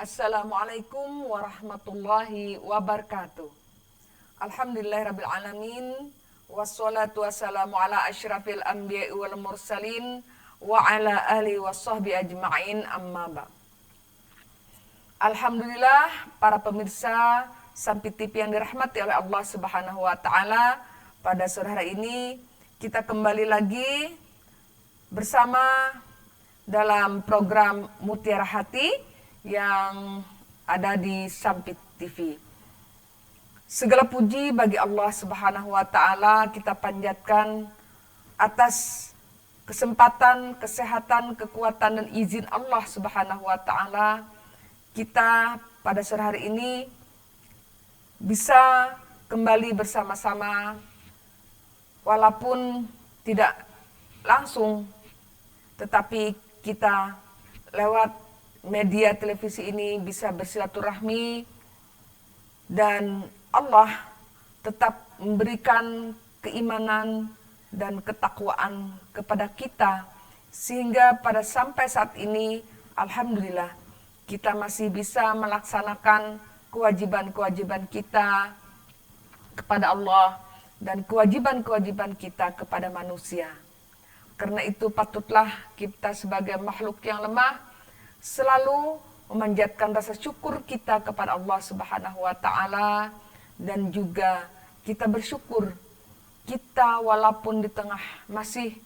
Assalamualaikum warahmatullahi wabarakatuh. Alhamdulillahirrabbilalamin. Wassalatu wassalamu ala asyrafil anbiya'i wal mursalin wa ala alihi wassahbi ajma'in amma ba'd. Alhamdulillah para pemirsa Sampi TV yang dirahmati oleh Allah Subhanahu wa taala, pada sore hari ini kita kembali lagi bersama dalam program Mutiara Hati yang ada di Sampi TV. Segala puji bagi Allah Subhanahu wa taala kita panjatkan atas kesempatan, kesehatan, kekuatan dan izin Allah Subhanahu wa taala kita pada sore hari ini bisa kembali bersama-sama walaupun tidak langsung, tetapi kita lewat media televisi ini bisa bersilaturahmi dan Allah tetap memberikan keimanan dan ketakwaan kepada kita sehingga pada sampai saat ini alhamdulillah kita masih bisa melaksanakan kewajiban-kewajiban kita kepada Allah dan kewajiban-kewajiban kita kepada manusia. Karena itu patutlah kita sebagai makhluk yang lemah selalu memanjatkan rasa syukur kita kepada Allah Subhanahu wa taala dan juga kita bersyukur kita walaupun di tengah masih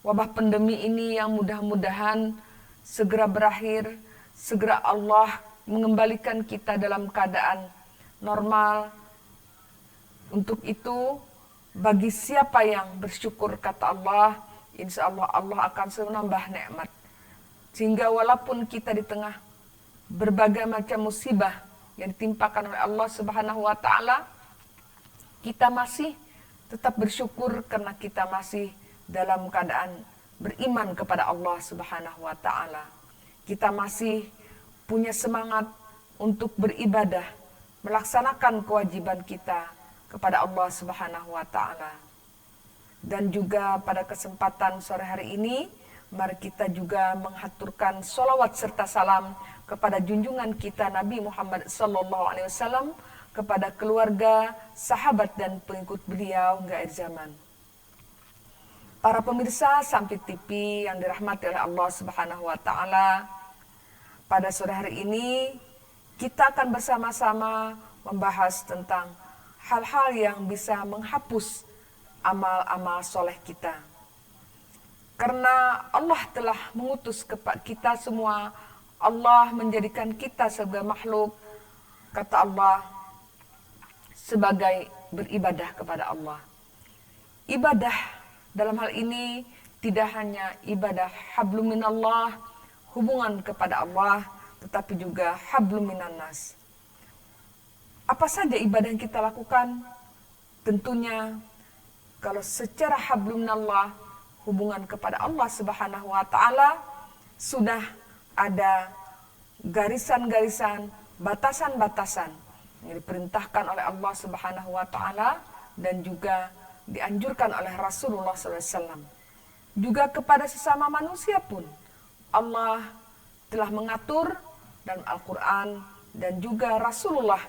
wabah pandemi ini yang mudah-mudahan segera berakhir, segera Allah mengembalikan kita dalam keadaan normal. Untuk itu bagi siapa yang bersyukur kata Allah, insya Allah Allah akan selalu menambah nikmat. Sehingga walaupun kita di tengah berbagai macam musibah yang ditimpakan oleh Allah Subhanahu wa taala, kita masih tetap bersyukur karena kita masih dalam keadaan beriman kepada Allah Subhanahu wa taala. Kita masih punya semangat untuk beribadah, melaksanakan kewajiban kita kepada Allah Subhanahu wa taala. Dan juga pada kesempatan sore hari ini mari kita juga menghaturkan sholawat serta salam kepada junjungan kita Nabi Muhammad SAW, kepada keluarga, sahabat dan pengikut beliau hingga akhir zaman. Para pemirsa Sampi TV yang dirahmati oleh Allah Subhanahu wa taala, pada sore hari ini kita akan bersama-sama membahas tentang hal-hal yang bisa menghapus amal-amal soleh kita. Karena Allah telah mengutus kepada kita semua, Allah menjadikan kita sebagai makhluk, kata Allah, sebagai beribadah kepada Allah. Ibadah dalam hal ini tidak hanya ibadah hablum minallah, hubungan kepada Allah, tetapi juga hablum minannas. Apa saja ibadah yang kita lakukan? Tentunya kalau secara hablum minallah, hubungan kepada Allah Subhanahu wa taala, sudah ada garisan-garisan, batasan-batasan yang diperintahkan oleh Allah Subhanahu wa taala dan juga dianjurkan oleh Rasulullah SAW. Juga kepada sesama manusia pun Allah telah mengatur dalam Al-Quran dan juga Rasulullah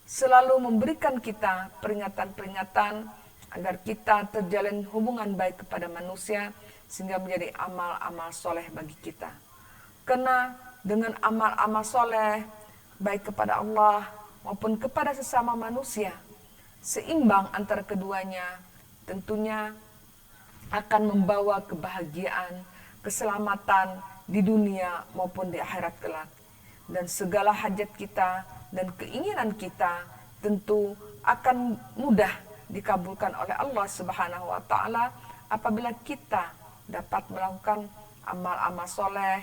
selalu memberikan kita peringatan-peringatan agar kita terjalin hubungan baik kepada manusia sehingga menjadi amal-amal soleh bagi kita. Karena dengan amal-amal soleh baik kepada Allah maupun kepada sesama manusia, seimbang antara keduanya tentunya akan membawa kebahagiaan, keselamatan di dunia maupun di akhirat kelak. Dan segala hajat kita dan keinginan kita tentu akan mudah dikabulkan oleh Allah Subhanahu wa taala apabila kita dapat melakukan amal-amal soleh,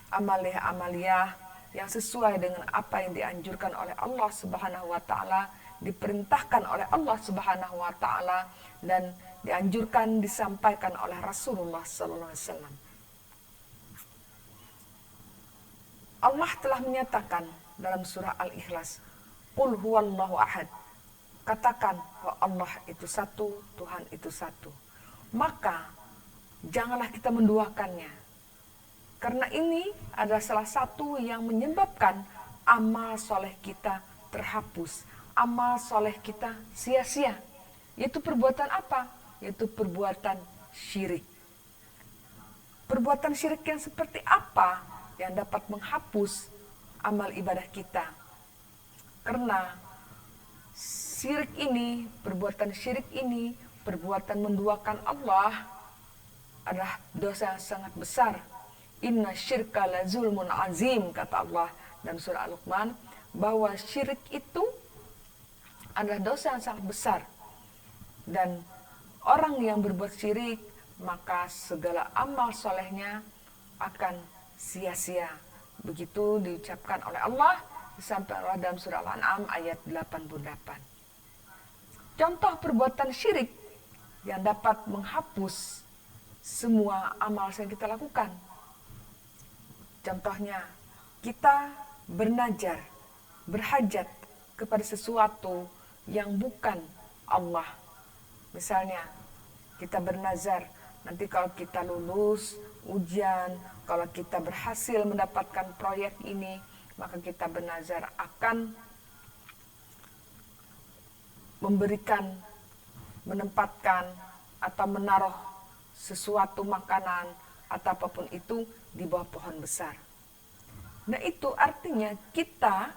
amaliyah-amaliyah yang sesuai dengan apa yang dianjurkan oleh Allah Subhanahu wa taala, diperintahkan oleh Allah Subhanahu wa taala dan dianjurkan disampaikan oleh Rasulullah sallallahu alaihi wasallam. Allah telah menyatakan dalam surah Al-Ikhlas, Qul huwallahu ahad. Katakan bahwa Allah itu satu, Tuhan itu satu. Maka janganlah kita menduakannya. Karena ini adalah salah satu yang menyebabkan amal soleh kita terhapus, amal soleh kita sia-sia. Yaitu perbuatan apa? Yaitu perbuatan syirik. Perbuatan syirik yang seperti apa yang dapat menghapus amal ibadah kita? Karena syirik ini, perbuatan syirik ini, perbuatan menduakan Allah adalah dosa yang sangat besar. Inna syirka la zulmun azim, kata Allah dalam surah Al-Luqman, bahwa syirik itu adalah dosa yang sangat besar. Dan orang yang berbuat syirik, maka segala amal solehnya akan sia-sia. Begitu diucapkan oleh Allah, disampaikan Allah dalam surah Al-An'am ayat 88. Contoh perbuatan syirik yang dapat menghapus semua amal yang kita lakukan. Contohnya, kita bernazar, berhajat kepada sesuatu yang bukan Allah. Misalnya, kita bernazar, nanti kalau kita lulus ujian, kalau kita berhasil mendapatkan proyek ini, maka kita bernazar akan memberikan, menempatkan, atau menaruh sesuatu makanan atau apapun itu di bawah pohon besar. Nah, itu artinya kita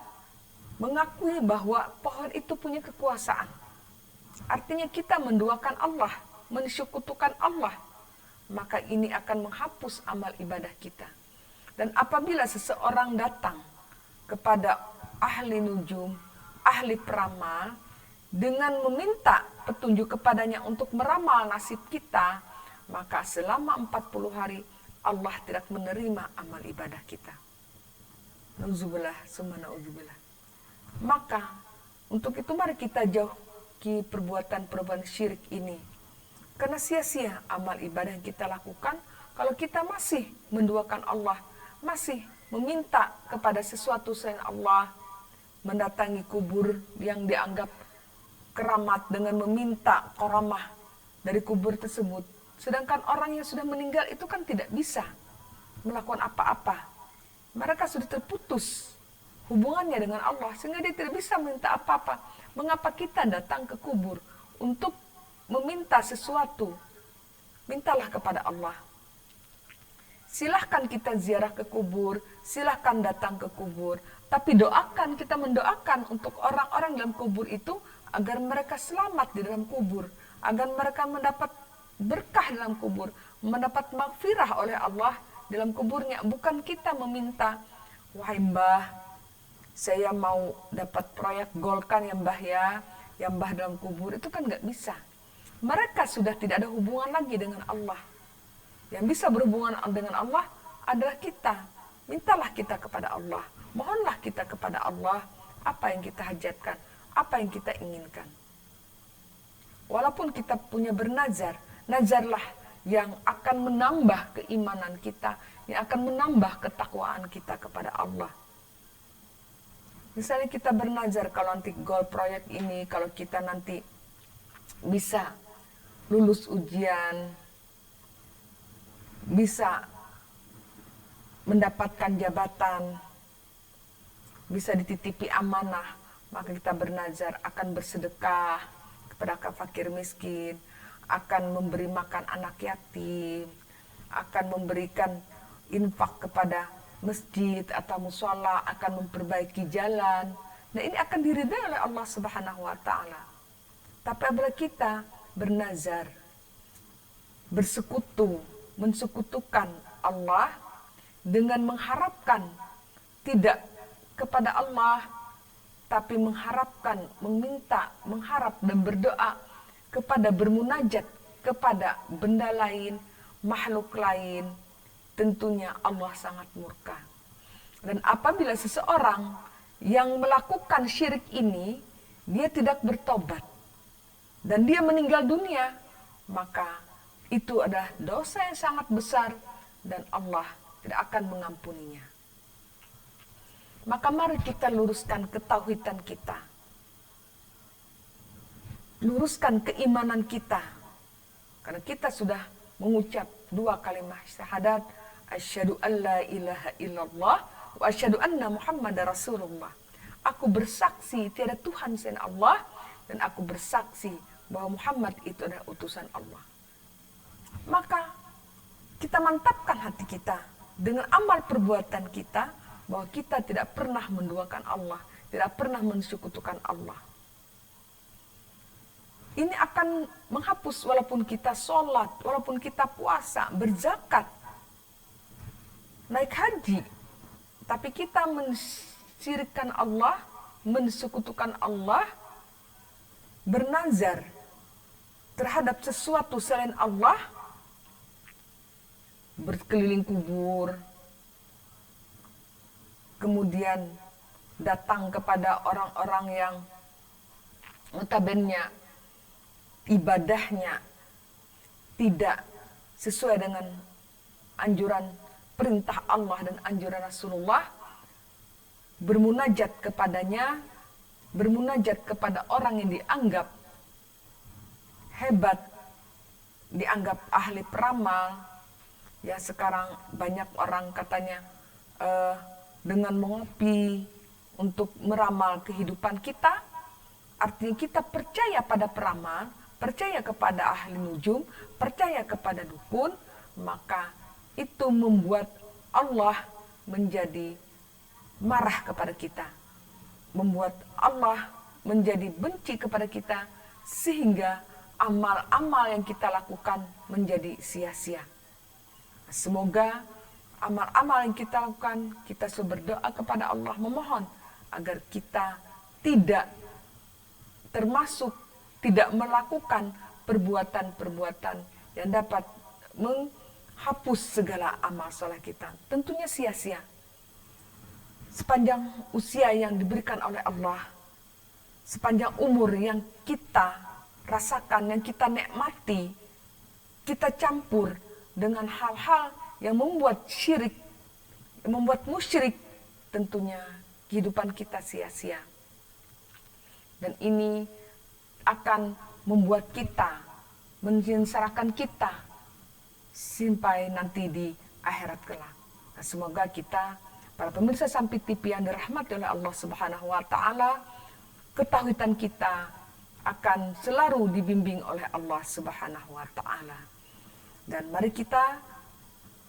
mengakui bahwa pohon itu punya kekuasaan. Artinya kita menduakan Allah, mensyukutukan Allah, maka ini akan menghapus amal ibadah kita. Dan apabila seseorang datang kepada ahli nujum, ahli peramal, dengan meminta petunjuk kepadanya untuk meramal nasib kita, maka selama 40 hari Allah tidak menerima amal ibadah kita. Nauzubillah, summa nauzubillah. Maka untuk itu mari kita jauhi perbuatan-perbuatan syirik ini. Karena sia-sia amal ibadah yang kita lakukan kalau kita masih menduakan Allah, masih meminta kepada sesuatu selain Allah, mendatangi kubur yang dianggap keramat dengan meminta karamah dari kubur tersebut. Sedangkan orang yang sudah meninggal itu kan tidak bisa melakukan apa-apa. Mereka sudah terputus hubungannya dengan Allah sehingga dia tidak bisa minta apa-apa. Mengapa kita datang ke kubur untuk meminta sesuatu? Mintalah kepada Allah. Silahkan kita ziarah ke kubur, silahkan datang ke kubur, tapi doakan, kita mendoakan untuk orang-orang dalam kubur itu agar mereka selamat di dalam kubur, agar mereka mendapat berkah dalam kubur, mendapat maghfirah oleh Allah dalam kuburnya. Bukan kita meminta, wahai Mbah, saya mau dapat proyek golkan ya Mbah ya, yang Mbah dalam kubur, itu kan nggak bisa. Mereka sudah tidak ada hubungan lagi dengan Allah. Yang bisa berhubungan dengan Allah adalah kita. Mintalah kita kepada Allah, mohonlah kita kepada Allah apa yang kita hajatkan, apa yang kita inginkan. Walaupun kita punya bernazar, nazarlah yang akan menambah keimanan kita, yang akan menambah ketakwaan kita kepada Allah. Misalnya kita bernazar kalau nanti goal proyek ini, kalau kita nanti bisa lulus ujian, bisa mendapatkan jabatan, bisa dititipi amanah, maka kita bernazar akan bersedekah kepada fakir miskin, akan memberi makan anak yatim, akan memberikan infak kepada masjid atau musola, akan memperbaiki jalan. Nah, ini akan diridai oleh Allah Subhanahu wa taala. Tapi apabila kita bernazar, bersekutu, mensekutukan Allah dengan mengharapkan tidak kepada Allah, tapi mengharapkan, meminta, mengharap dan berdoa kepada, bermunajat kepada benda lain, makhluk lain, tentunya Allah sangat murka. Dan apabila seseorang yang melakukan syirik ini, dia tidak bertobat, dan dia meninggal dunia, maka itu adalah dosa yang sangat besar dan Allah tidak akan mengampuninya. Maka mari kita luruskan ketauhidan kita. Luruskan keimanan kita. Karena kita sudah mengucap 2 kalimat syahadat, asyhadu an la ilaha illallah wa asyhadu anna Muhammadar Rasulullah. Aku bersaksi tiada Tuhan selain Allah, dan aku bersaksi bahwa Muhammad itu adalah utusan Allah. Maka kita mantapkan hati kita dengan amal perbuatan kita bahwa kita tidak pernah menduakan Allah, tidak pernah mensekutukan Allah. Ini akan menghapus walaupun kita sholat, walaupun kita puasa, berzakat, naik haji, tapi kita mensyirikkan Allah, mensekutukan Allah, bernazar terhadap sesuatu selain Allah, berkeliling kubur, kemudian datang kepada orang-orang yang notabene ibadahnya tidak sesuai dengan anjuran perintah Allah dan anjuran Rasulullah, bermunajat kepadanya, bermunajat kepada orang yang dianggap hebat, dianggap ahli peramal. Ya sekarang banyak orang katanya dengan mengopi untuk meramal kehidupan kita, artinya kita percaya pada peramal, percaya kepada ahli nujum, percaya kepada dukun, maka itu membuat Allah menjadi marah kepada kita, membuat Allah menjadi benci kepada kita, sehingga amal-amal yang kita lakukan menjadi sia-sia. Semoga amal-amal yang kita lakukan, kita selalu berdoa kepada Allah, memohon agar kita tidak termasuk tidak melakukan perbuatan-perbuatan yang dapat menghapus segala amal soleh kita. Tentunya sia-sia. Sepanjang usia yang diberikan oleh Allah, sepanjang umur yang kita rasakan, yang kita nikmati, kita campur dengan hal-hal yang membuat syirik, yang membuat musyrik, tentunya kehidupan kita sia-sia. Dan ini akan membuat kita, menyengsarakan kita sampai nanti di akhirat kelak. Nah, semoga kita, para pemirsa Sampit TV yang dirahmati oleh Allah Subhanahu wa taala, ketahuan kita akan selalu dibimbing oleh Allah Subhanahu wa taala. Dan mari kita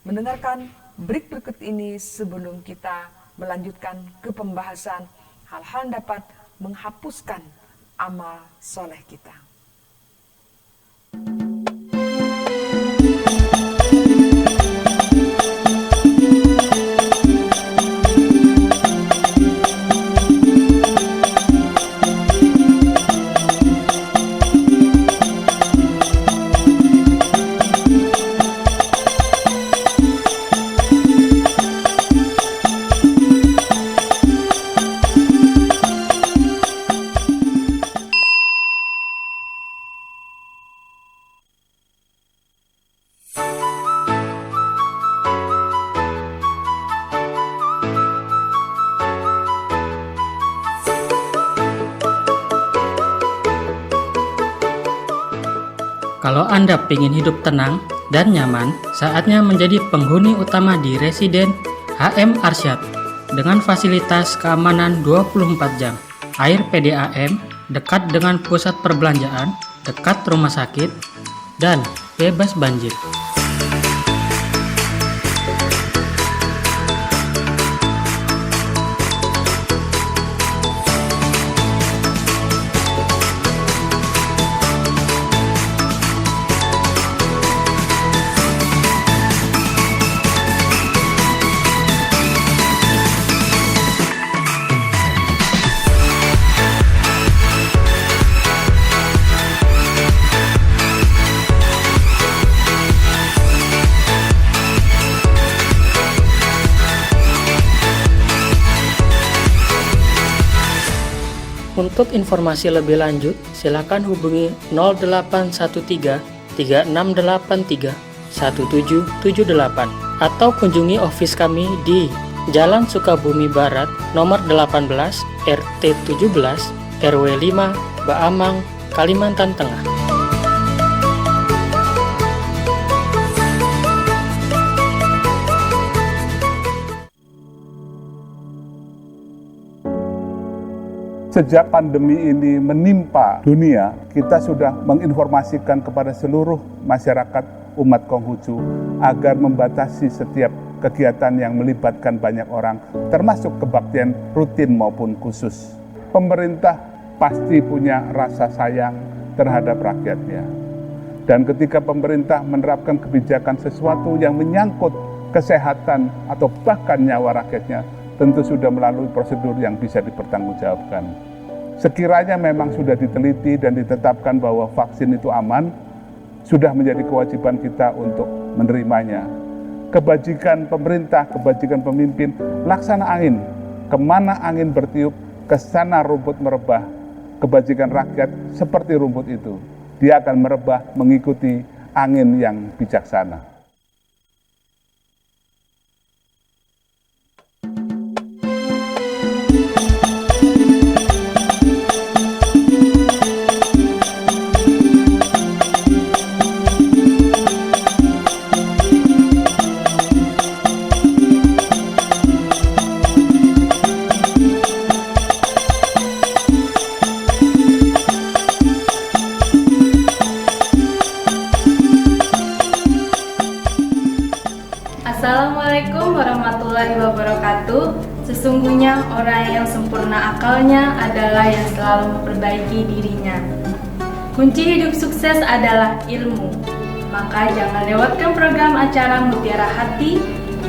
mendengarkan break berikut ini sebelum kita melanjutkan ke pembahasan hal-hal yang dapat menghapuskan amal soleh kita. Kalau Anda ingin hidup tenang dan nyaman, saatnya menjadi penghuni utama di Residen HM Arsyad dengan fasilitas keamanan 24 jam, air PDAM, dekat dengan pusat perbelanjaan, dekat rumah sakit, dan bebas banjir. Untuk informasi lebih lanjut, silakan hubungi 0813 3683 1778 atau kunjungi office kami di Jalan Sukabumi Barat, nomor 18, RT 17, RW 5, Baamang, Kalimantan Tengah. Sejak pandemi ini menimpa dunia, kita sudah menginformasikan kepada seluruh masyarakat umat Konghucu agar membatasi setiap kegiatan yang melibatkan banyak orang, termasuk kebaktian rutin maupun khusus. Pemerintah pasti punya rasa sayang terhadap rakyatnya. Dan ketika pemerintah menerapkan kebijakan sesuatu yang menyangkut kesehatan atau bahkan nyawa rakyatnya, tentu sudah melalui prosedur yang bisa dipertanggungjawabkan. Sekiranya memang sudah diteliti dan ditetapkan bahwa vaksin itu aman, sudah menjadi kewajiban kita untuk menerimanya. Kebajikan pemerintah, kebajikan pemimpin, laksana angin. Kemana angin bertiup, ke sana rumput merebah. Kebajikan rakyat seperti rumput itu. Dia akan merebah mengikuti angin yang bijaksana. Assalamualaikum warahmatullahi wabarakatuh. Sesungguhnya orang yang sempurna akalnya adalah yang selalu memperbaiki dirinya. Kunci hidup sukses adalah ilmu. Maka jangan lewatkan program acara Mutiara Hati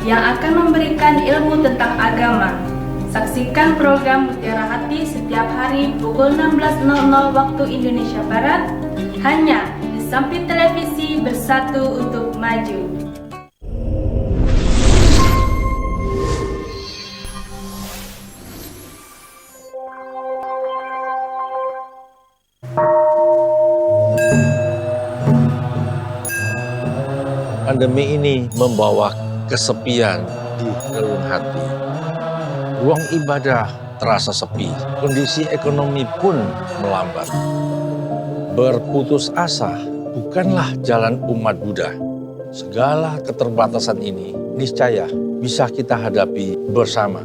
yang akan memberikan ilmu tentang agama. Saksikan program Mutiara Hati setiap hari pukul 16.00 waktu Indonesia Barat hanya di Sampit Televisi Bersatu untuk Maju. Pandemi ini membawa kesepian di relung hati. Ruang ibadah terasa sepi, kondisi ekonomi pun melambat. Berputus asa bukanlah jalan umat Buddha. Segala keterbatasan ini niscaya bisa kita hadapi bersama.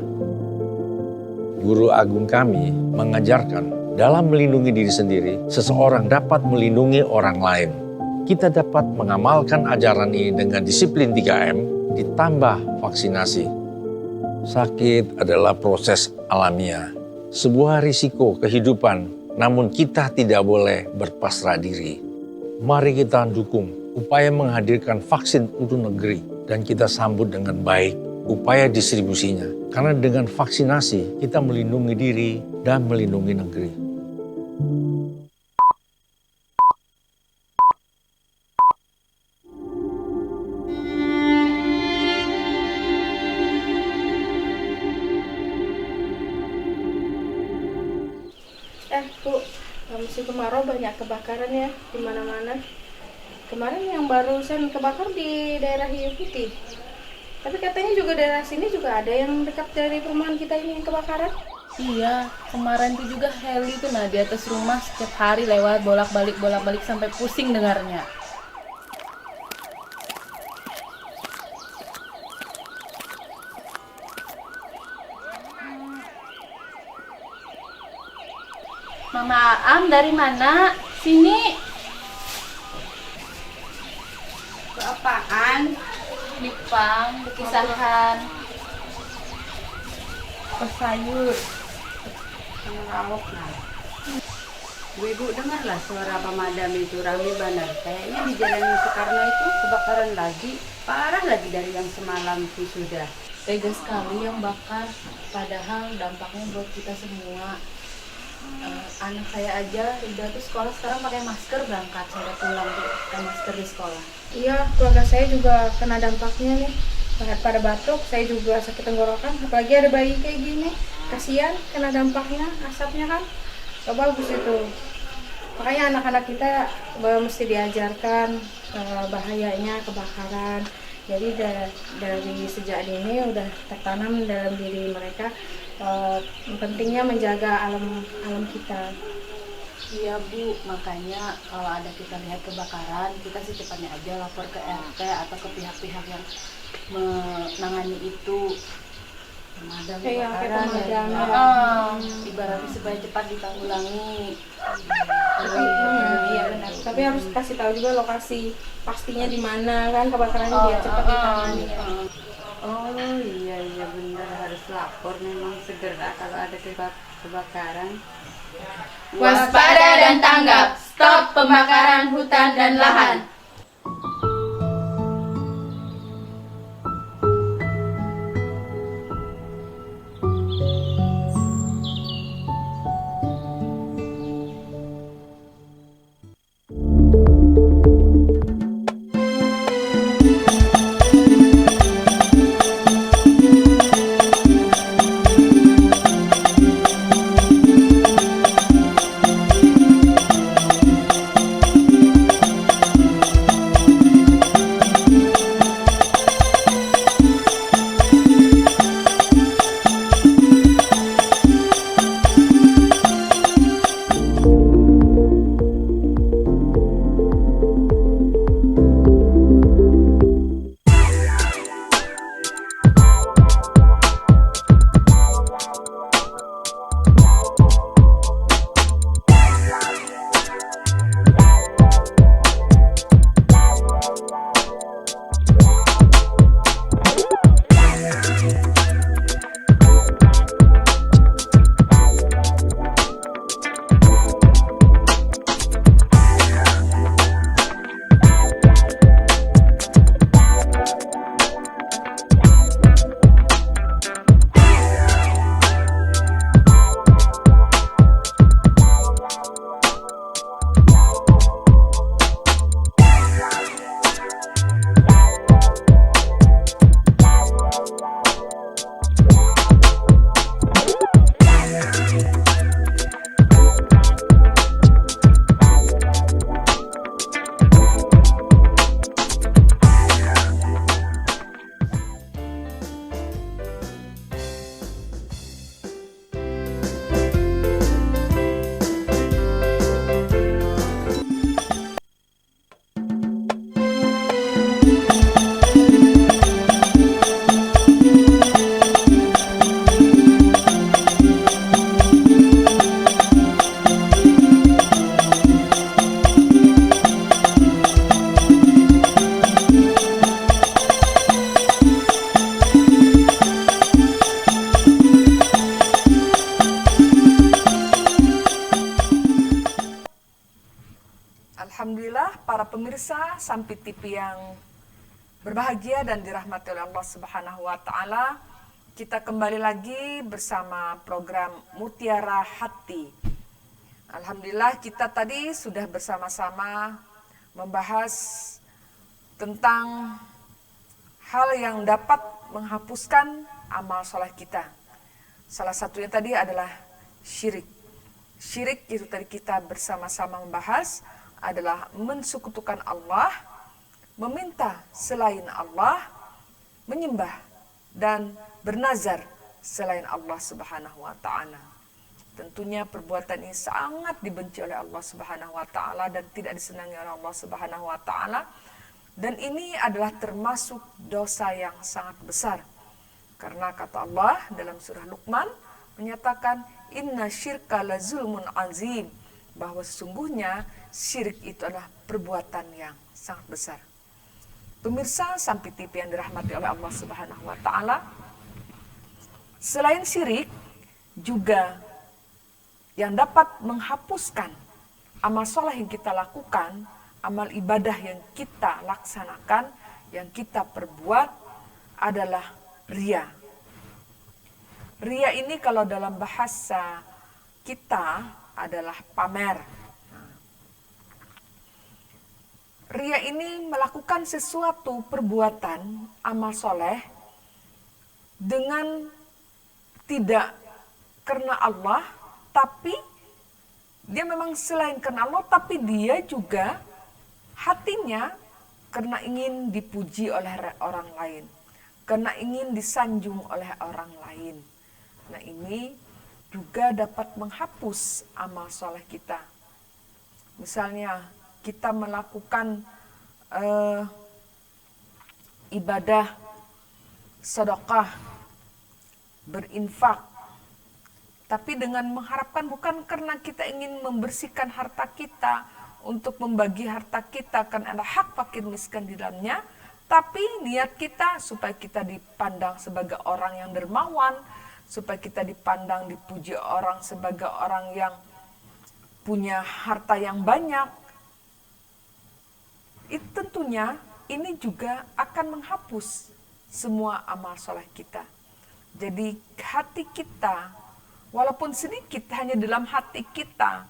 Guru agung kami mengajarkan dalam melindungi diri sendiri, seseorang dapat melindungi orang lain. Kita dapat mengamalkan ajaran ini dengan disiplin 3M ditambah vaksinasi. Sakit adalah proses alamiah, sebuah risiko kehidupan, namun kita tidak boleh berpasrah diri. Mari kita dukung upaya menghadirkan vaksin untuk negeri dan kita sambut dengan baik upaya distribusinya. Karena dengan vaksinasi kita melindungi diri dan melindungi negeri. Bu, musim kemarau banyak kebakaran ya di mana-mana. Kemarin yang barusan kebakar di daerah Hiu Putih. Tapi katanya juga daerah sini juga ada yang dekat dari perumahan kita ini yang kebakaran. Iya, kemarin itu juga heli tuh di atas rumah setiap hari lewat bolak-balik sampai pusing dengarnya. Mama Aam dari mana? Sini. Apaan? Lipang, kisahan. Sayur. Sama lauk nah. Ibu dengarlah suara pemadam itu rame banget. Kayaknya di Jalan Soekarno itu kebakaran lagi. Parah lagi dari yang semalam itu sudah. Tega sekali yang bakar. Padahal dampaknya buat kita semua. Anak saya aja udah tuh sekolah sekarang pakai masker berangkat sampai pulang tuh pakai masker di sekolah. Iya, keluarga saya juga kena dampaknya nih. Pada batuk, saya juga sakit tenggorokan. Apalagi ada bayi kayak gini, kasihan kena dampaknya, asapnya kan. Gak bagus itu. Makanya anak-anak kita mesti diajarkan bahayanya kebakaran. Jadi dari sejak dini udah tertanam dalam diri mereka pentingnya menjaga alam kita. Iya Bu, makanya kalau ada kita lihat kebakaran, kita secepatnya aja lapor ke RT atau ke pihak-pihak yang menangani itu. pemadam Kayak kebakaran pemadam, ya. ya. Ibaratnya supaya cepat ditanggulangi. Iya benar. Tapi harus kasih tahu juga lokasi pastinya di mana kan kebakarannya biar cepat ditangani ya. Oh iya iya benar, harus lapor memang segera kalau ada kebakaran. Waspada dan tanggap, stop pembakaran hutan dan lahan. Alhamdulillah para pemirsa Sampit TV yang berbahagia dan dirahmati oleh Allah Subhanahu wa taala, kita kembali lagi bersama program Mutiara Hati. Alhamdulillah kita tadi sudah bersama-sama membahas tentang hal yang dapat menghapuskan amal soleh kita. Salah satunya tadi adalah syirik. Syirik itu tadi kita bersama-sama membahas adalah mensekutukan Allah, meminta selain Allah, menyembah dan bernazar selain Allah Subhanahu wa taala. Tentunya perbuatan ini sangat dibenci oleh Allah Subhanahu wa taala dan tidak disenangi oleh Allah Subhanahu wa taala. Dan ini adalah termasuk dosa yang sangat besar. Karena kata Allah dalam surah Luqman menyatakan inna syirka la zulmun azim, bahwa sesungguhnya syirik itu adalah perbuatan yang sangat besar. Pemirsa Sampit TV yang dirahmati oleh Allah Subhanahu wa taala, selain syirik juga yang dapat menghapuskan amal soleh yang kita lakukan, amal ibadah yang kita laksanakan, yang kita perbuat adalah ria. Ria ini kalau dalam bahasa kita adalah pamer. Ria ini melakukan sesuatu perbuatan amal soleh dengan tidak karena Allah, tapi dia memang selain karena Allah, tapi dia juga hatinya karena ingin dipuji oleh orang lain, karena ingin disanjung oleh orang lain. Nah ini juga dapat menghapus amal soleh kita. Misalnya kita melakukan ibadah sedekah berinfak. Tapi dengan mengharapkan bukan karena kita ingin membersihkan harta kita, untuk membagi harta kita karena ada hak fakir miskin di dalamnya, tapi niat kita supaya kita dipandang sebagai orang yang dermawan, supaya kita dipandang, dipuji orang sebagai orang yang punya harta yang banyak. Itu tentunya ini juga akan menghapus semua amal soleh kita. Jadi hati kita, walaupun sedikit, hanya dalam hati kita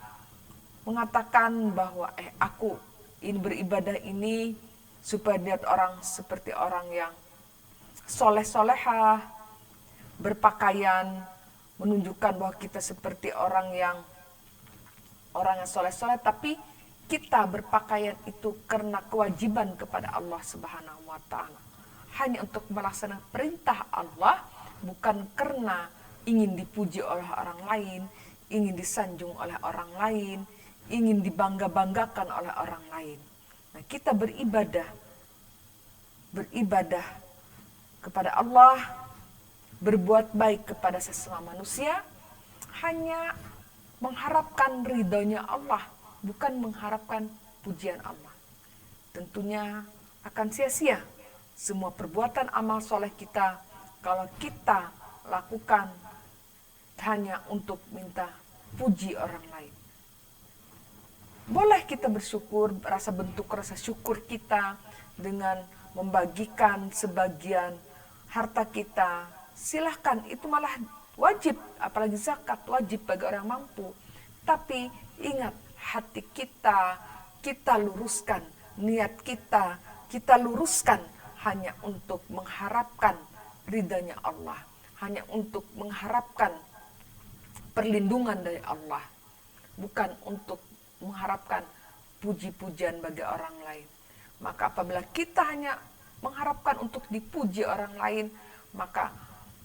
mengatakan bahwa aku ini beribadah ini supaya lihat orang seperti orang yang soleh-solehah, berpakaian, menunjukkan bahwa kita seperti orang yang soleh-soleh, tapi kita berpakaian itu karena kewajiban kepada Allah Subhanahu wa Ta'ala, hanya untuk melaksanakan perintah Allah, bukan karena ingin dipuji oleh orang lain, ingin disanjung oleh orang lain, ingin dibangga-banggakan oleh orang lain. Nah, kita beribadah kepada Allah, berbuat baik kepada sesama manusia, hanya mengharapkan ridhonya Allah, bukan mengharapkan pujian Allah. Tentunya akan sia-sia semua perbuatan amal soleh kita kalau kita lakukan hanya untuk minta puji orang lain. Boleh kita bersyukur, bentuk rasa syukur kita dengan membagikan sebagian harta kita. Silahkan, itu malah wajib, apalagi zakat wajib bagi orang mampu. Tapi ingat, hati kita luruskan, niat kita luruskan hanya untuk mengharapkan ridhanya Allah, hanya untuk mengharapkan perlindungan dari Allah, bukan untuk mengharapkan puji-pujian bagi orang lain. Maka apabila kita hanya mengharapkan untuk dipuji orang lain, maka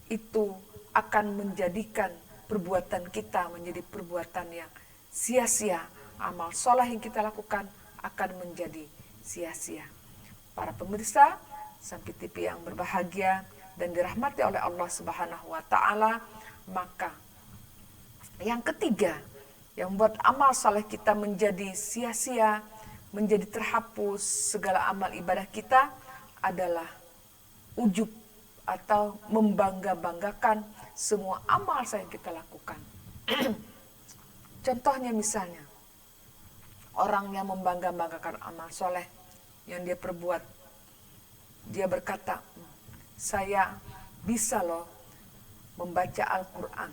itu akan menjadikan perbuatan kita menjadi perbuatan yang sia-sia. Amal soleh yang kita lakukan akan menjadi sia-sia. Para pemirsa, Sampai TV yang berbahagia dan dirahmati oleh Allah Subhanahu wa Ta'ala, maka yang ketiga yang membuat amal saleh kita menjadi sia-sia, menjadi terhapus segala amal ibadah kita adalah ujub atau membangga-banggakan semua amal yang kita lakukan. Contohnya misalnya, orang yang membangga-banggakan amal soleh yang dia perbuat. Dia berkata, saya bisa loh membaca Al-Quran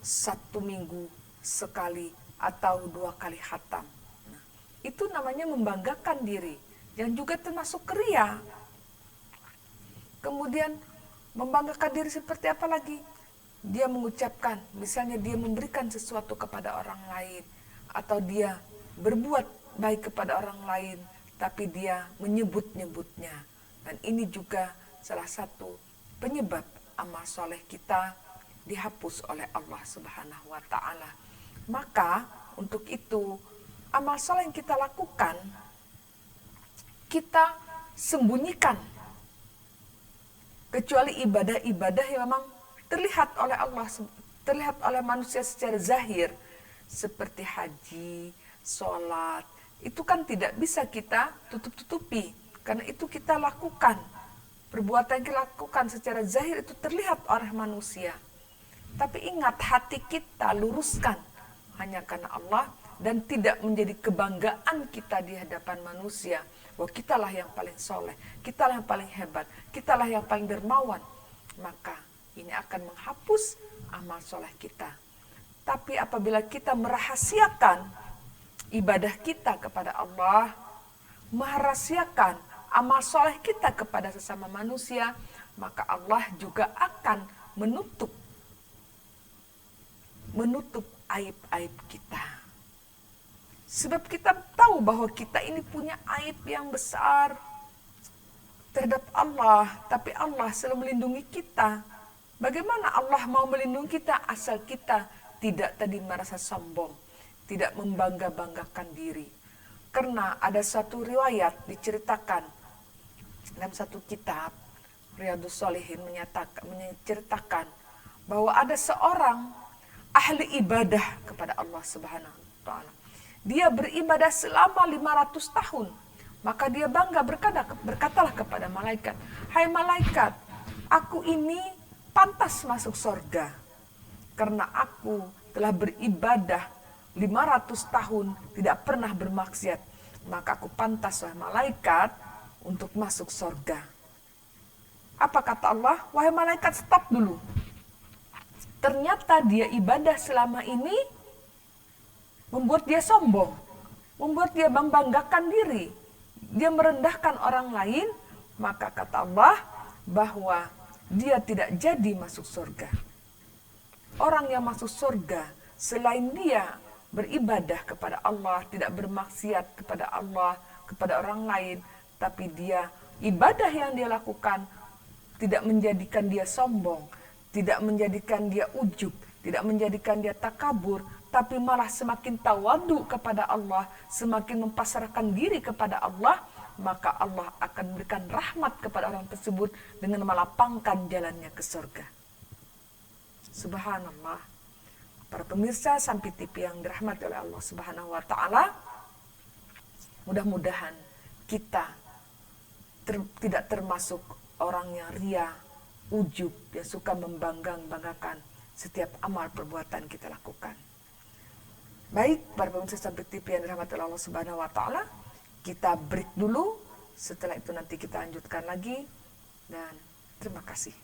1 minggu sekali atau 2 kali khatam. Nah, itu namanya membanggakan diri, yang juga termasuk ria. Kemudian membanggakan diri seperti apa lagi? Dia mengucapkan, misalnya dia memberikan sesuatu kepada orang lain, atau dia berbuat baik kepada orang lain, tapi dia menyebut-nyebutnya. Dan ini juga salah satu penyebab amal soleh kita dihapus oleh Allah Subhanahu wa Ta'ala. Maka untuk itu amal soleh yang kita lakukan, kita sembunyikan. Kecuali ibadah-ibadah yang memang terlihat oleh Allah, terlihat oleh manusia secara zahir, seperti haji, sholat, itu kan tidak bisa kita tutup-tutupi, karena itu kita lakukan. Perbuatan yang kita lakukan secara zahir itu terlihat oleh manusia. Tapi ingat, hati kita luruskan hanya karena Allah, dan tidak menjadi kebanggaan kita di hadapan manusia bahwa kitalah yang paling soleh, kitalah yang paling hebat, kitalah yang paling dermawan. Maka ini akan menghapus amal soleh kita. Tapi apabila kita merahasiakan ibadah kita kepada Allah, merahasiakan amal soleh kita kepada sesama manusia, maka Allah juga akan menutup aib-aib kita. Sebab kita tahu bahwa kita ini punya aib yang besar terhadap Allah, tapi Allah selalu melindungi kita. Bagaimana Allah mau melindungi kita asal kita tidak tadi merasa sombong, tidak membangga-banggakan diri. Karena ada satu riwayat diceritakan dalam satu kitab, Riyadhus Shalihin menceritakan bahwa ada seorang ahli ibadah kepada Allah Subhanahu wa taala. Dia beribadah selama 500 tahun. Maka dia bangga berkatalah kepada malaikat, "Hai malaikat, aku ini pantas masuk surga karena aku telah beribadah 500 tahun tidak pernah bermaksiat. Maka aku pantas, wahai malaikat, untuk masuk surga." Apa kata Allah? "Wahai malaikat, stop dulu. Ternyata dia ibadah selama ini membuat dia sombong, membuat dia membanggakan diri, dia merendahkan orang lain, maka kata Allah bahwa dia tidak jadi masuk surga." Orang yang masuk surga selain dia beribadah kepada Allah, tidak bermaksiat kepada Allah, kepada orang lain, tapi dia ibadah yang dia lakukan tidak menjadikan dia sombong, tidak menjadikan dia ujub, tidak menjadikan dia takabur, tapi malah semakin tawadu kepada Allah, semakin mempasrahkan diri kepada Allah, maka Allah akan memberikan rahmat kepada orang tersebut dengan melapangkan jalannya ke surga. Subhanallah. Para pemirsa Sampai TV yang dirahmati oleh Allah Subhanahu wa taala, mudah-mudahan kita tidak termasuk orang yang ria, ujub, yang suka membanggakan setiap amal perbuatan kita lakukan. Baik, para pemirsa Sampai TV yang dirahmati oleh Allah Subhanahu wa taala, kita break dulu. Setelah itu nanti kita lanjutkan lagi, dan terima kasih.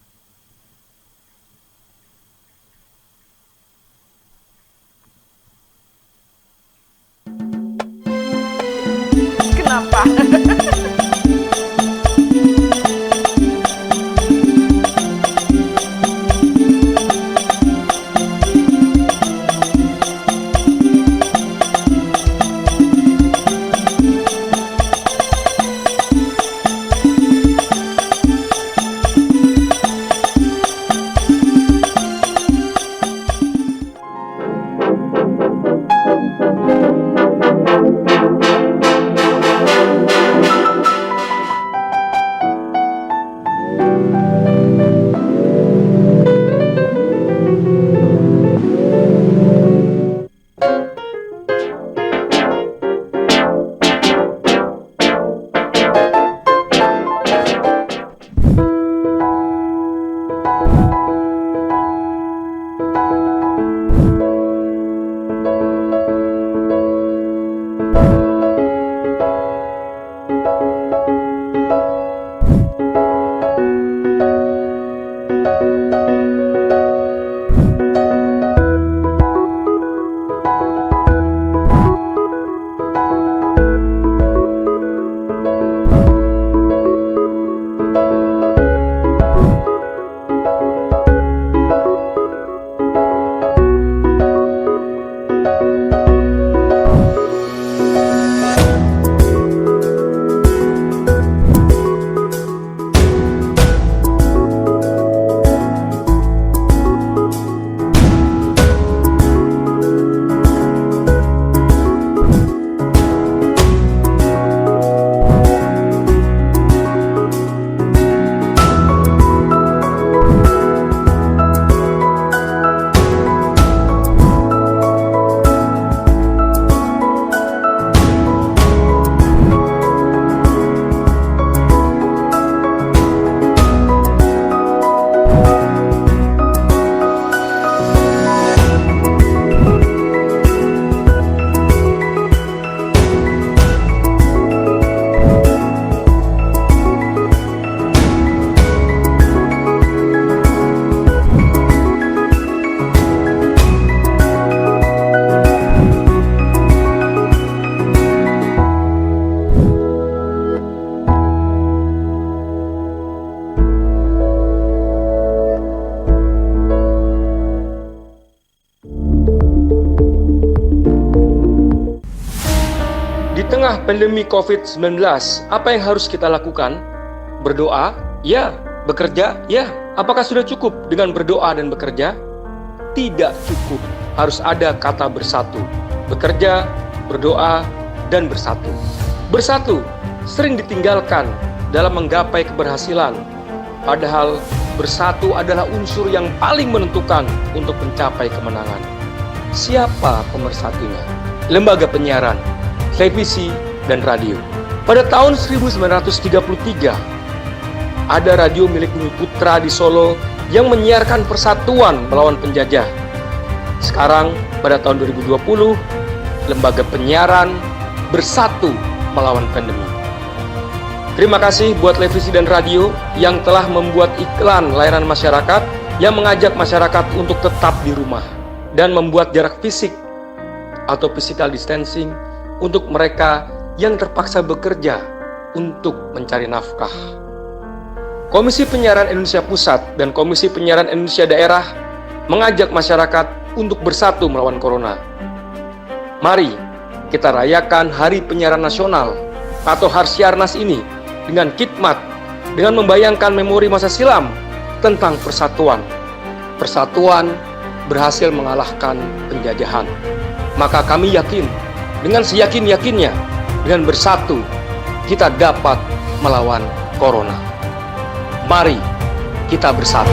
Kenapa? tengah pandemi COVID-19, apa yang harus kita lakukan? Berdoa? Ya. Bekerja? Ya. Apakah sudah cukup dengan berdoa dan bekerja? Tidak cukup. Harus ada kata bersatu. Bekerja, berdoa, dan bersatu. Bersatu sering ditinggalkan dalam menggapai keberhasilan. Padahal bersatu adalah unsur yang paling menentukan untuk mencapai kemenangan. Siapa pemersatunya? Lembaga penyiaran, televisi, dan radio. Pada tahun 1933, ada radio milik Bumi Putra di Solo yang menyiarkan persatuan melawan penjajah. Sekarang, pada tahun 2020, lembaga penyiaran bersatu melawan pandemi. Terima kasih buat televisi dan radio yang telah membuat iklan layanan masyarakat yang mengajak masyarakat untuk tetap di rumah dan membuat jarak fisik atau physical distancing untuk mereka yang terpaksa bekerja untuk mencari nafkah. Komisi Penyiaran Indonesia Pusat dan Komisi Penyiaran Indonesia Daerah mengajak masyarakat untuk bersatu melawan corona. Mari kita rayakan Hari Penyiaran Nasional atau Harsiarnas ini dengan khidmat, dengan membayangkan memori masa silam tentang persatuan. Persatuan berhasil mengalahkan penjajahan. Maka kami yakin, dengan seyakin-yakinnya, dengan bersatu, kita dapat melawan corona. Mari kita bersatu.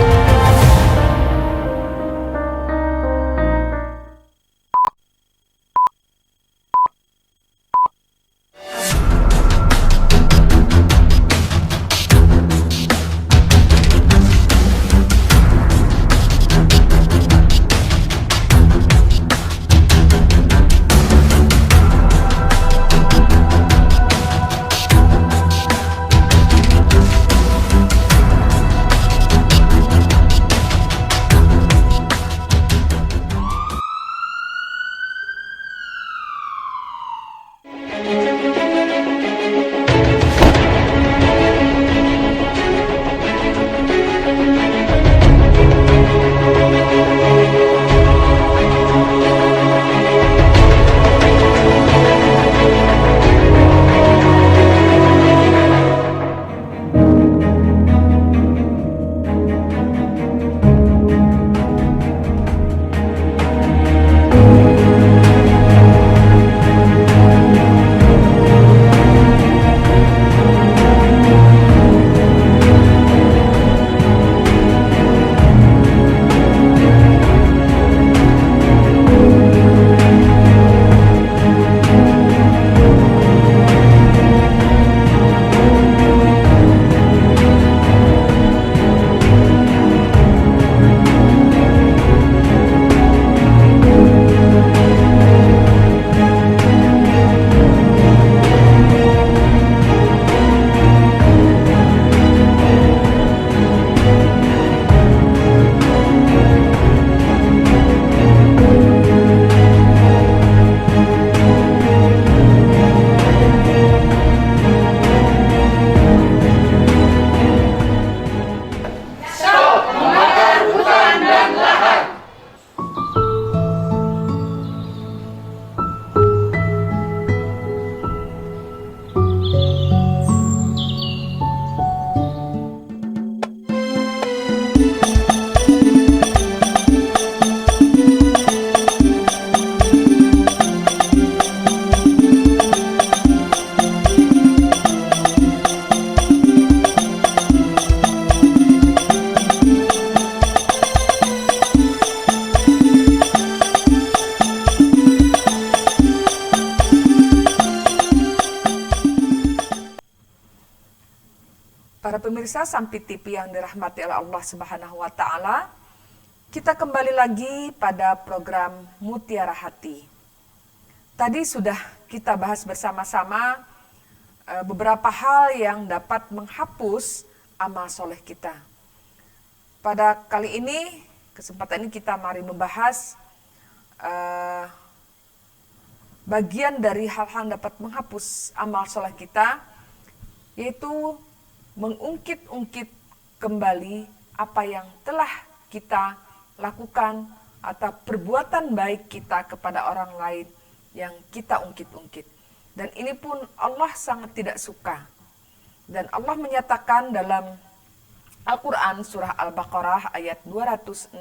Para pemirsa Sampi TV yang dirahmati oleh Allah Subhanahu wa taala, kita kembali lagi pada program Mutiara Hati. Tadi sudah kita bahas bersama-sama beberapa hal yang dapat menghapus amal soleh kita. Pada kali ini, kesempatan ini kita mari membahas bagian dari hal-hal yang dapat menghapus amal soleh kita, yaitu mengungkit-ungkit kembali apa yang telah kita lakukan atau perbuatan baik kita kepada orang lain yang kita ungkit-ungkit. Dan ini pun Allah sangat tidak suka. Dan Allah menyatakan dalam Al-Quran surah Al-Baqarah ayat 262,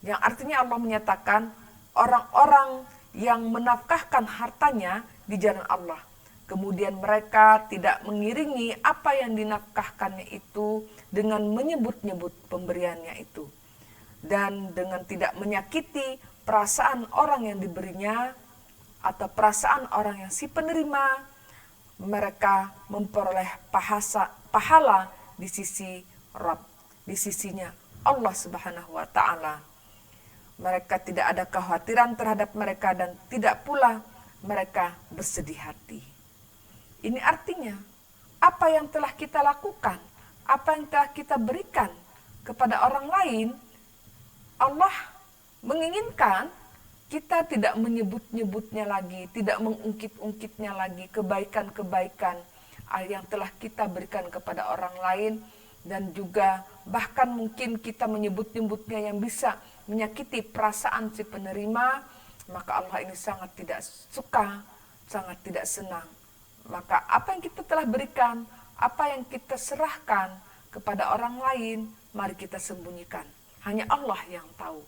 yang artinya Allah menyatakan orang-orang yang menafkahkan hartanya di jalan Allah Kemudian mereka tidak mengiringi apa yang dinafkahkannya itu dengan menyebut-nyebut pemberiannya itu. Dan dengan tidak menyakiti perasaan orang yang diberinya atau perasaan orang yang si penerima, mereka memperoleh pahala di sisi Rabb, di sisinya Allah Subhanahu wa Ta'ala. Mereka tidak ada kekhawatiran terhadap mereka dan tidak pula mereka bersedih hati. Ini artinya apa yang telah kita lakukan, apa yang telah kita berikan kepada orang lain, Allah menginginkan kita tidak menyebut-nyebutnya lagi, tidak mengungkit-ungkitnya lagi kebaikan-kebaikan yang telah kita berikan kepada orang lain, dan juga bahkan mungkin kita menyebut-nyebutnya yang bisa menyakiti perasaan si penerima, maka Allah ini sangat tidak suka, sangat tidak senang. Maka apa yang kita telah berikan, apa yang kita serahkan kepada orang lain, mari kita sembunyikan. Hanya Allah yang tahu.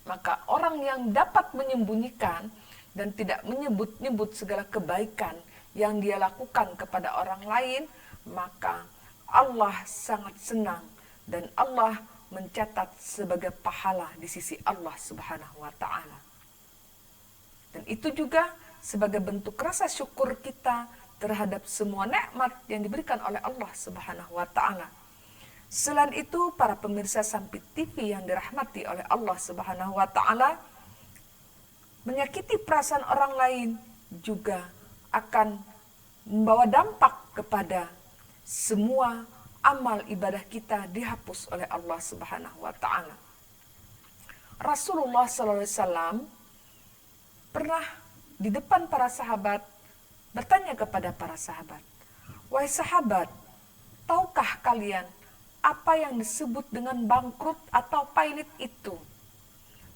Maka orang yang dapat menyembunyikan dan tidak menyebut-nyebut segala kebaikan yang dia lakukan kepada orang lain, maka Allah sangat senang dan Allah mencatat sebagai pahala di sisi Allah Subhanahu wa Ta'ala. Dan itu juga sebagai bentuk rasa syukur kita terhadap semua nikmat yang diberikan oleh Allah Subhanahu wa Ta'ala. Selain itu, para pemirsa Sampit TV yang dirahmati oleh Allah Subhanahu wa Ta'ala, menyakiti perasaan orang lain juga akan membawa dampak kepada semua amal ibadah kita dihapus oleh Allah Subhanahu wa Ta'ala. Rasulullah SAW pernah di depan para sahabat bertanya kepada para sahabat, "Wahai sahabat, tahukah kalian apa yang disebut dengan bangkrut atau pailit itu?"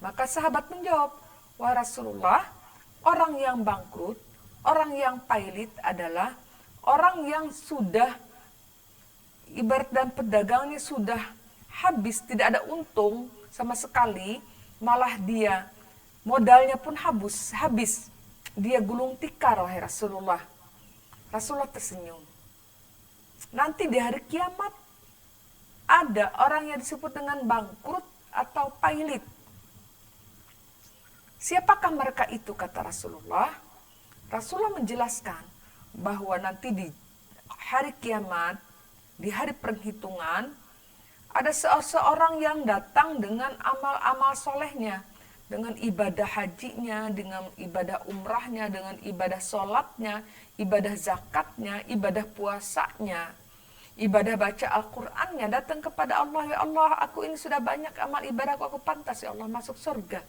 Maka sahabat menjawab, "Wahai Rasulullah, orang yang bangkrut, orang yang pailit adalah orang yang sudah ibarat dan pedagangnya sudah habis, tidak ada untung sama sekali, malah dia modalnya pun habis. Dia gulung tikar, wahai Rasulullah." Rasulullah tersenyum. Nanti di hari kiamat ada orang yang disebut dengan bangkrut atau pailit. Siapakah mereka itu, kata Rasulullah? Rasulullah menjelaskan bahwa nanti di hari kiamat, di hari perhitungan, ada seseorang yang datang dengan amal-amal solehnya, dengan ibadah hajinya, dengan ibadah umrahnya, dengan ibadah sholatnya, ibadah zakatnya, ibadah puasanya, ibadah baca Al-Qur'annya, datang kepada Allah, "Ya Allah, aku ini sudah banyak amal ibadahku, aku pantas ya Allah masuk surga."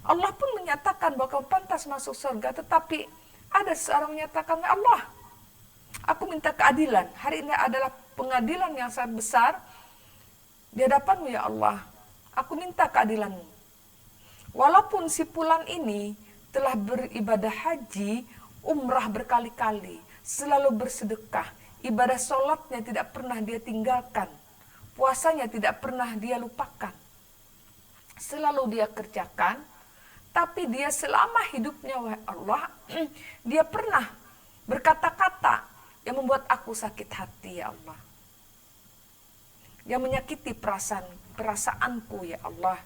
Allah pun menyatakan bahwa kamu pantas masuk surga, tetapi ada seorang menyatakan, "Ya Allah, aku minta keadilan. Hari ini adalah pengadilan yang sangat besar di hadapan-Mu ya Allah. Aku minta keadilan-Mu. Walaupun si fulan ini telah beribadah haji, umrah berkali-kali, selalu bersedekah, ibadah sholatnya tidak pernah dia tinggalkan, puasanya tidak pernah dia lupakan, selalu dia kerjakan, tapi dia selama hidupnya, wahai Allah, dia pernah berkata-kata yang membuat aku sakit hati ya Allah, yang menyakiti perasaanku ya Allah.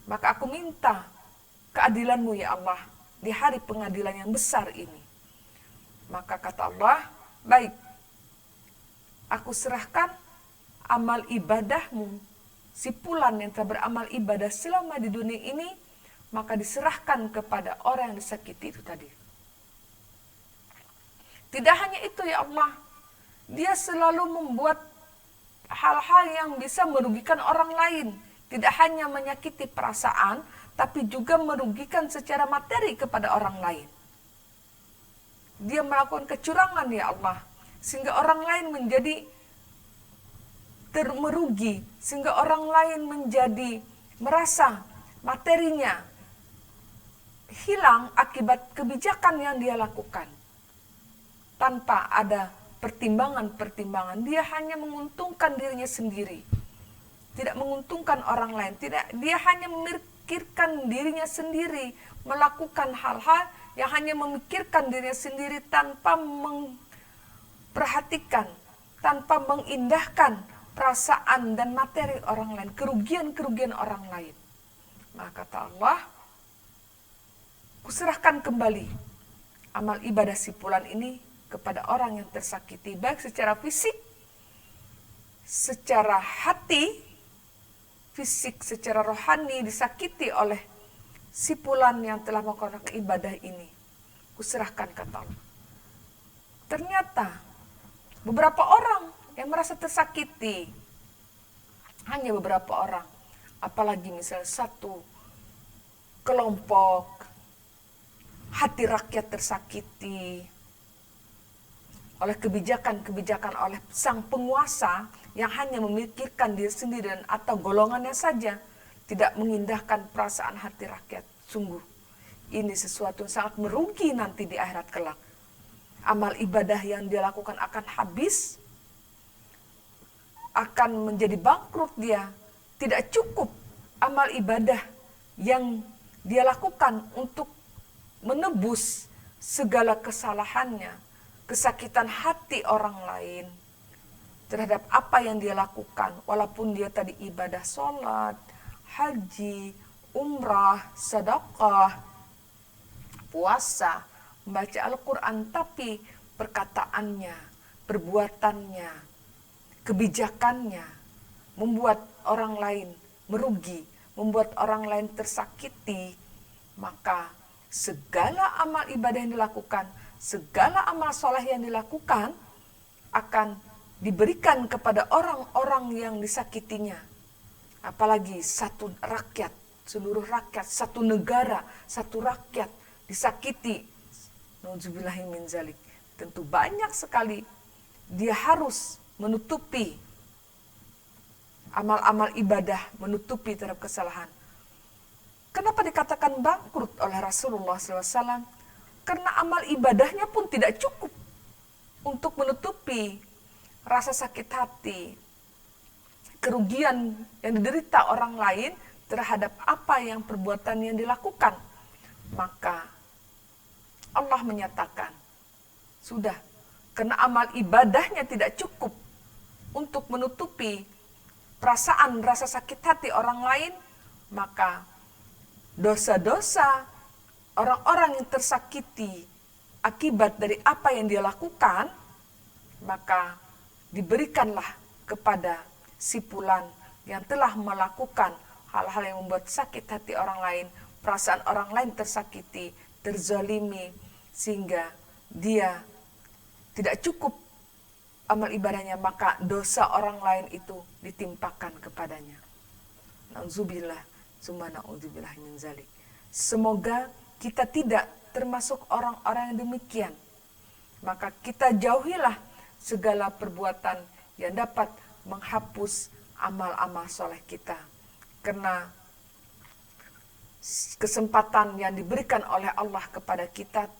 Maka aku minta keadilan-Mu ya Allah di hari pengadilan yang besar ini." Maka kata Allah, "Baik, aku serahkan amal ibadahmu, si fulan yang telah beramal ibadah selama di dunia ini, maka diserahkan kepada orang yang disakiti itu tadi." Tidak hanya itu ya Allah, dia selalu membuat hal-hal yang bisa merugikan orang lain. Tidak hanya menyakiti perasaan, tapi juga merugikan secara materi kepada orang lain. Dia melakukan kecurangan ya Allah, sehingga orang lain menjadi merugi, sehingga orang lain menjadi merasa materinya hilang akibat kebijakan yang dia lakukan. Tanpa ada pertimbangan-pertimbangan, dia hanya menguntungkan dirinya sendiri, tidak menguntungkan orang lain, dia hanya memikirkan dirinya sendiri, melakukan hal-hal yang hanya memikirkan dirinya sendiri tanpa memperhatikan, tanpa mengindahkan perasaan dan materi orang lain, kerugian-kerugian orang lain. Maka kata Allah, kuserahkan kembali amal ibadah sipulan ini kepada orang yang tersakiti, baik secara fisik, secara hati, fisik, secara rohani disakiti oleh sipulan yang telah melakukan ibadah ini. Kuserahkan, kata Allah. Ternyata beberapa orang yang merasa tersakiti, hanya beberapa orang, apalagi misalnya satu kelompok, hati rakyat tersakiti oleh kebijakan-kebijakan oleh sang penguasa yang hanya memikirkan diri sendiri dan atau golongannya saja, tidak mengindahkan perasaan hati rakyat. Sungguh, ini sesuatu yang sangat merugi nanti di akhirat kelak. Amal ibadah yang dia lakukan akan habis, akan menjadi bangkrut dia. Tidak cukup amal ibadah yang dia lakukan untuk menebus segala kesalahannya, kesakitan hati orang lain terhadap apa yang dia lakukan. Walaupun dia tadi ibadah sholat, haji, umrah, sedekah, puasa, membaca Al-Quran, tapi perkataannya, perbuatannya, kebijakannya membuat orang lain merugi, membuat orang lain tersakiti, maka segala amal ibadah yang dilakukan, segala amal soleh yang dilakukan akan diberikan kepada orang-orang yang disakitinya. Apalagi satu rakyat, seluruh rakyat, satu negara, satu rakyat disakiti. Nauzubillahi min zalik. Tentu banyak sekali dia harus menutupi amal-amal ibadah, menutupi terhadap kesalahan. Kenapa dikatakan bangkrut oleh Rasulullah SAW? Karena amal ibadahnya pun tidak cukup untuk menutupi rasa sakit hati, kerugian yang diderita orang lain terhadap apa yang perbuatan yang dilakukan. Maka Allah menyatakan, sudah, karena amal ibadahnya tidak cukup untuk menutupi perasaan rasa sakit hati orang lain, maka dosa-dosa orang-orang yang tersakiti akibat dari apa yang dia lakukan, maka diberikanlah kepada sipulan yang telah melakukan hal-hal yang membuat sakit hati orang lain, perasaan orang lain tersakiti, terzalimi, sehingga dia tidak cukup amal ibadahnya, maka dosa orang lain itu ditimpakan kepadanya. Nauzubillah, summa na'udzubillah min zalik. Semoga kita tidak termasuk orang-orang yang demikian. Maka kita jauhilah segala perbuatan yang dapat menghapus amal-amal soleh kita. Karena kesempatan yang diberikan oleh Allah kepada kita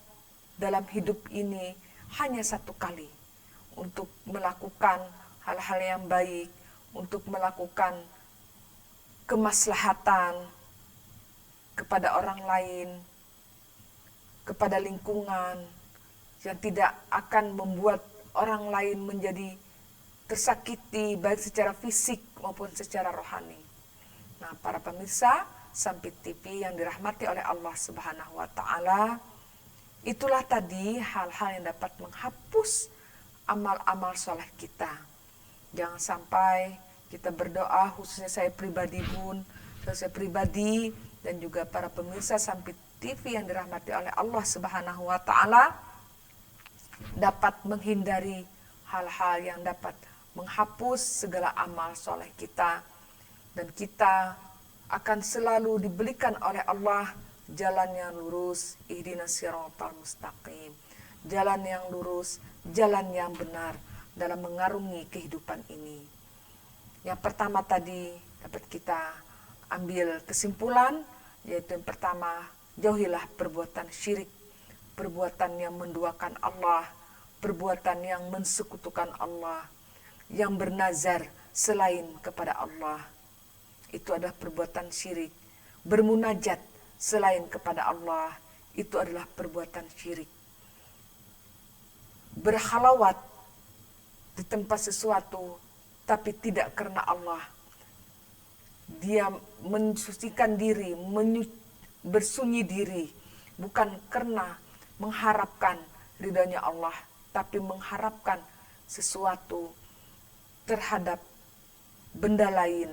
dalam hidup ini hanya satu kali. Untuk melakukan hal-hal yang baik, untuk melakukan kemaslahatan kepada orang lain, kepada lingkungan, yang tidak akan membuat orang lain menjadi tersakiti baik secara fisik maupun secara rohani. Nah, para pemirsa Sampit TV yang dirahmati oleh Allah Subhanahu wa taala, itulah tadi hal-hal yang dapat menghapus amal-amal soleh kita. Jangan sampai kita berdoa, khususnya saya pribadi pun, saya pribadi dan juga para pemirsa Sampit TV yang dirahmati oleh Allah Subhanahu wa taala, dapat menghindari hal-hal yang dapat menghapus segala amal soleh kita, dan kita akan selalu diberikan oleh Allah jalan yang lurus, ihdinas siratal mustaqim, jalan yang lurus, jalan yang benar dalam mengarungi kehidupan ini. Yang pertama tadi dapat kita ambil kesimpulan, yaitu yang pertama, jauhilah perbuatan syirik, perbuatan yang menduakan Allah, perbuatan yang mensekutukan Allah, yang bernazar selain kepada Allah. Itu adalah perbuatan syirik. Bermunajat selain kepada Allah, itu adalah perbuatan syirik. Berhalawat di tempat sesuatu tapi tidak karena Allah. Dia mensucikan diri, bersunyi diri, bukan karena mengharapkan ridhonya Allah, tapi mengharapkan sesuatu terhadap benda lain,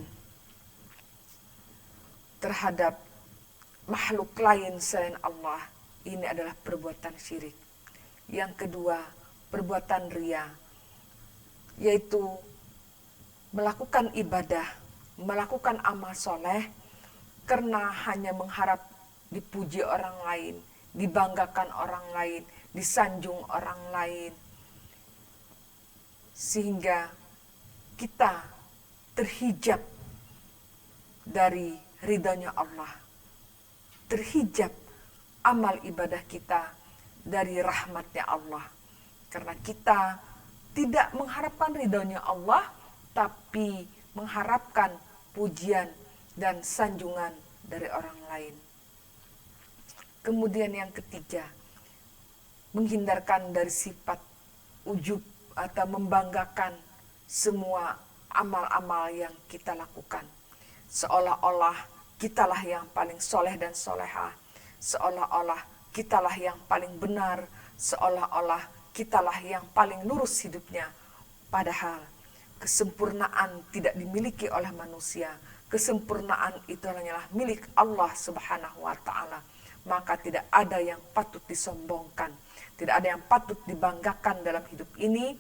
terhadap makhluk lain selain Allah. Ini adalah perbuatan syirik. Yang kedua, perbuatan riya, yaitu melakukan ibadah, melakukan amal soleh karena hanya mengharap dipuji orang lain, dibanggakan orang lain, disanjung orang lain, sehingga kita terhijab dari ridhonya Allah, terhijab amal ibadah kita dari rahmatnya Allah, karena kita tidak mengharapkan ridhonya Allah, tapi mengharapkan pujian dan sanjungan dari orang lain. Kemudian yang ketiga, menghindarkan dari sifat ujub atau membanggakan semua amal-amal yang kita lakukan. Seolah-olah kitalah yang paling soleh dan soleha, seolah-olah kitalah yang paling benar, seolah-olah kitalah yang paling lurus hidupnya. Padahal kesempurnaan tidak dimiliki oleh manusia. Kesempurnaan itu hanyalah milik Allah Subhanahu wa Ta'ala. Maka tidak ada yang patut disombongkan, tidak ada yang patut dibanggakan dalam hidup ini,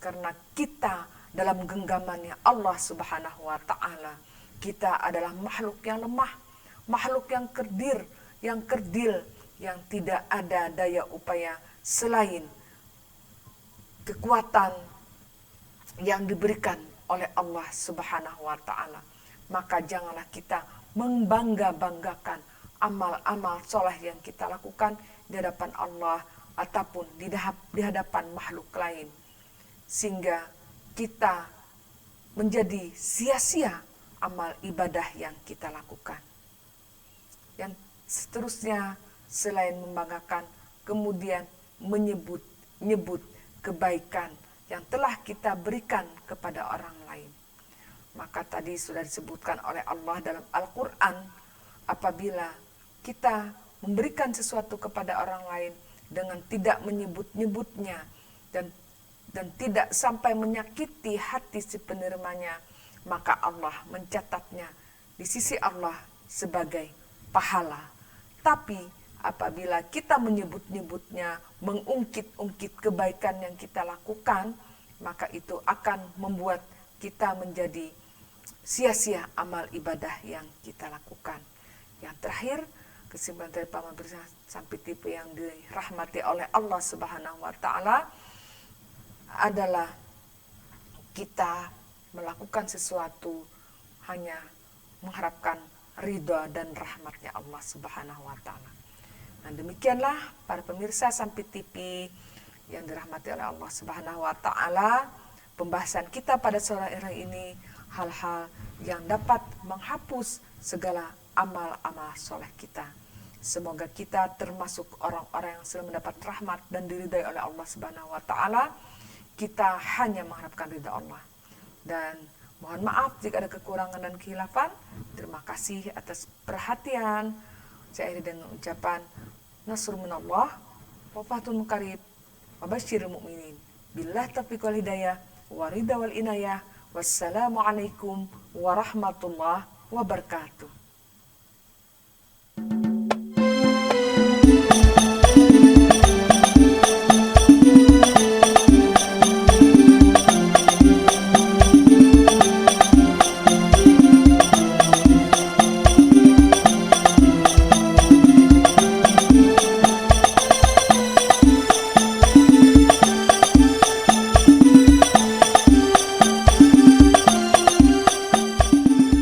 karena kita dalam genggamannya Allah Subhanahu wa Ta'ala. Kita adalah makhluk yang lemah, makhluk yang kerdil, yang tidak ada daya upaya selain kekuatan yang diberikan oleh Allah Subhanahu wa Ta'ala. Maka janganlah kita membangga-banggakan amal-amal soleh yang kita lakukan di hadapan Allah ataupun di hadapan makhluk lain, sehingga kita menjadi sia-sia amal ibadah yang kita lakukan. Yang seterusnya, selain membanggakan, kemudian menyebut kebaikan yang telah kita berikan kepada orang lain. Maka tadi sudah disebutkan oleh Allah dalam Al-Quran, apabila kita memberikan sesuatu kepada orang lain dengan tidak menyebut-nyebutnya dan tidak sampai menyakiti hati si penerimanya, maka Allah mencatatnya di sisi Allah sebagai pahala. Tapi apabila kita menyebut-nyebutnya, mengungkit-ungkit kebaikan yang kita lakukan, maka itu akan membuat kita menjadi sia-sia amal ibadah yang kita lakukan. Yang terakhir, kesimpulan dari Pamabirsa sampai tipe yang dirahmati oleh Allah Subhanahu wa Ta'ala adalah kita melakukan sesuatu hanya mengharapkan ridha dan rahmatnya Allah Subhanahu wa Ta'ala. Nah, demikianlah para pemirsa sampai TV yang dirahmati oleh Allah Subhanahu wa Ta'ala, pembahasan kita pada sore hari ini, hal-hal yang dapat menghapus segala amal-amal soleh kita. Semoga kita termasuk orang-orang yang sudah mendapat rahmat dan diridai oleh Allah Subhanahu wa Ta'ala. Kita hanya mengharapkan ridha Allah. Dan mohon maaf jika ada kekurangan dan khilafan. Terima kasih atas perhatian. Saya akhiri dengan ucapan Nasrun minallah wa fathun qarib wa basyiril mu'minin. Billah taufiq wal hidayah wa ridha wal inayah. Wassalamualaikum warahmatullahi wabarakatuh.